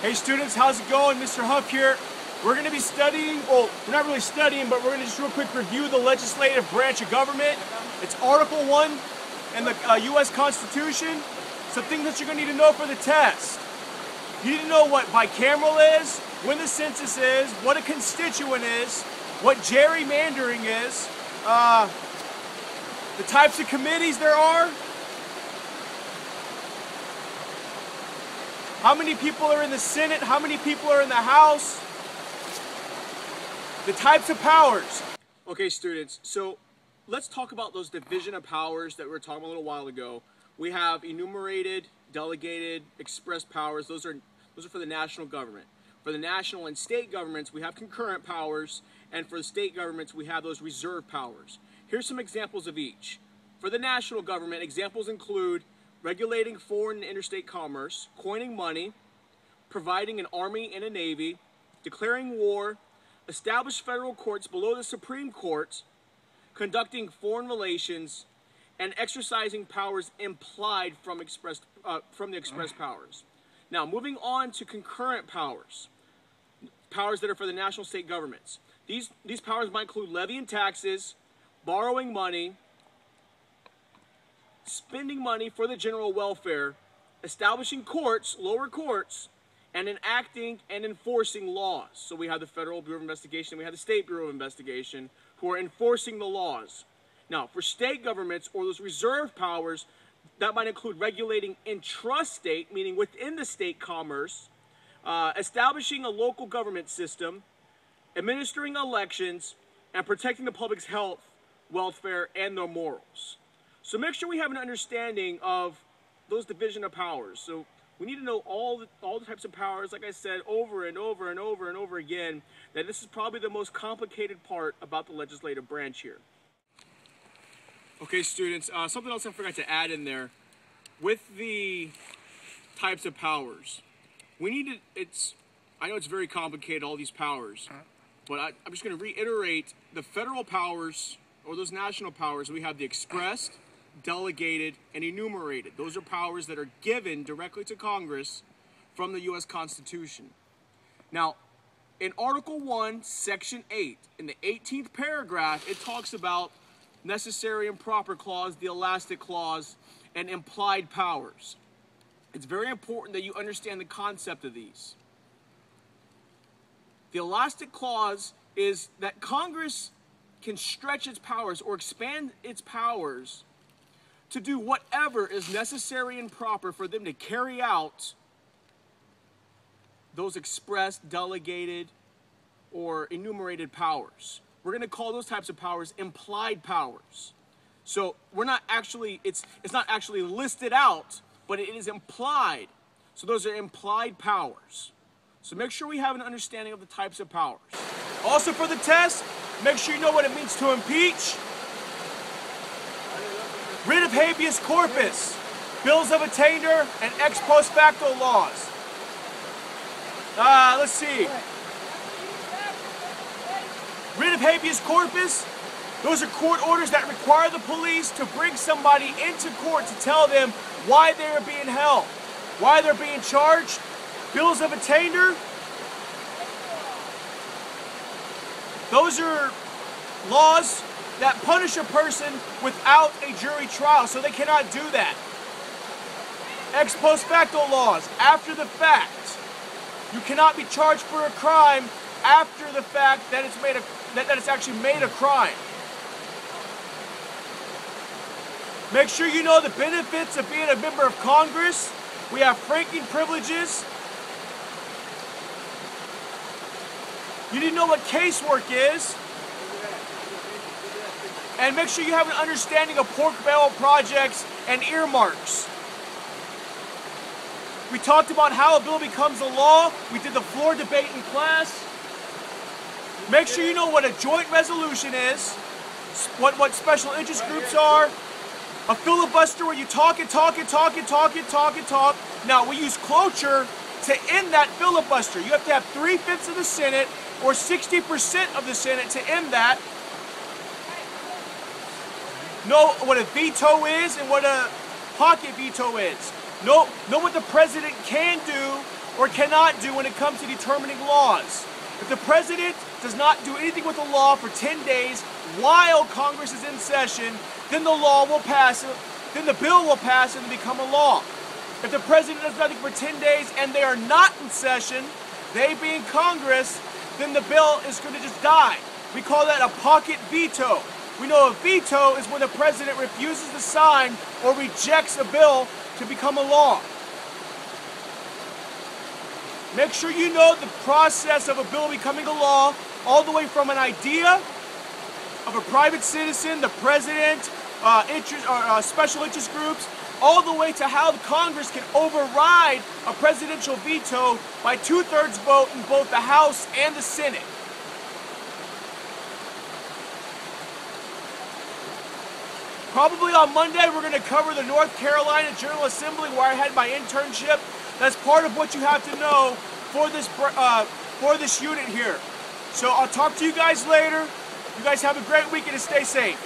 Hey students, how's it going? Mr. Huff here. We're going to be studying, well, we're not really studying, but we're going to just do a quick review of the legislative branch of government. It's Article 1 in the U.S. Constitution. Some things that you're going to need to know for the test. You need to know what bicameral is, when the census is, what a constituent is, what gerrymandering is, the types of committees there are, how many people are in the Senate, how many people are in the House, the types of powers. Okay, students, so let's talk about those division of powers that we were talking about a little while ago. We have enumerated, delegated, express powers. Those are for the national government. For the national and state governments, we have concurrent powers, and for the state governments, we have those reserve powers. Here's some examples of each. For the national government, examples include regulating foreign and interstate commerce, coining money, providing an army and a navy, declaring war, establish federal courts below the Supreme Court, conducting foreign relations, and exercising powers implied from the express powers. Now, moving on to concurrent powers, powers that are for the national state governments. These powers might include levying taxes, borrowing money, spending money for the general welfare, establishing courts, lower courts, and enacting and enforcing laws. So we have the Federal Bureau of Investigation, we have the State Bureau of Investigation, who are enforcing the laws. Now, for state governments or those reserve powers, that might include regulating intrastate, meaning within the state commerce, establishing a local government system, administering elections, and protecting the public's health, welfare, and their morals. So make sure we have an understanding of those division of powers. So we need to know all the types of powers, like I said, over and over and over and over again, that this is probably the most complicated part about the legislative branch here. Okay, students, something else I forgot to add in there. With the types of powers, we need to, I know it's very complicated, all these powers, but I'm just going to reiterate the federal powers, or those national powers. We have the expressed, delegated, and enumerated. Those are powers that are given directly to Congress from the U.S. Constitution. Now, in Article 1, Section 8, in the 18th paragraph, it talks about necessary and proper clause, the elastic clause, and implied powers. It's very important that you understand the concept of these. The elastic clause is that Congress can stretch its powers or expand its powers to do whatever is necessary and proper for them to carry out those expressed, delegated, or enumerated powers. We're going to call those types of powers implied powers. So we're not actually, it's not actually listed out, but it is implied. So those are implied powers. So make sure we have an understanding of the types of powers. Also for the test, make sure you know what it means to impeach, writ of habeas corpus, bills of attainder, and ex post facto laws. Let's see. Writ of habeas corpus, those are court orders that require the police to bring somebody into court to tell them why they are being held, why they're being charged. Bills of attainder, those are laws that punish a person without a jury trial, so they cannot do that. Ex post facto laws, after the fact. You cannot be charged for a crime after the fact that it's actually made a crime. Make sure you know the benefits of being a member of Congress. We have franking privileges. You need to know what casework is. And make sure you have an understanding of pork barrel projects and earmarks. We talked about how a bill becomes a law. We did the floor debate in class. Make sure you know what a joint resolution is, what special interest groups are, a filibuster where you talk and talk and talk and talk and talk and talk. Now, we use cloture to end that filibuster. You have to have 3/5 of the Senate or 60% of the Senate to end that. Know what a veto is and what a pocket veto is. Know what the president can do or cannot do when it comes to determining laws. If the president does not do anything with the law for 10 days while Congress is in session, then the law will pass, then the bill will pass and become a law. If the president does nothing for 10 days and they are not in session, they being Congress, then the bill is going to just die. We call that a pocket veto. We know a veto is when the president refuses to sign or rejects a bill to become a law. Make sure you know the process of a bill becoming a law, all the way from an idea of a private citizen, the president, special interest groups, all the way to how the Congress can override a presidential veto by 2/3 vote in both the House and the Senate. Probably on Monday, we're going to cover the North Carolina General Assembly, where I had my internship. That's part of what you have to know for this unit here. So I'll talk to you guys later. You guys have a great weekend and stay safe.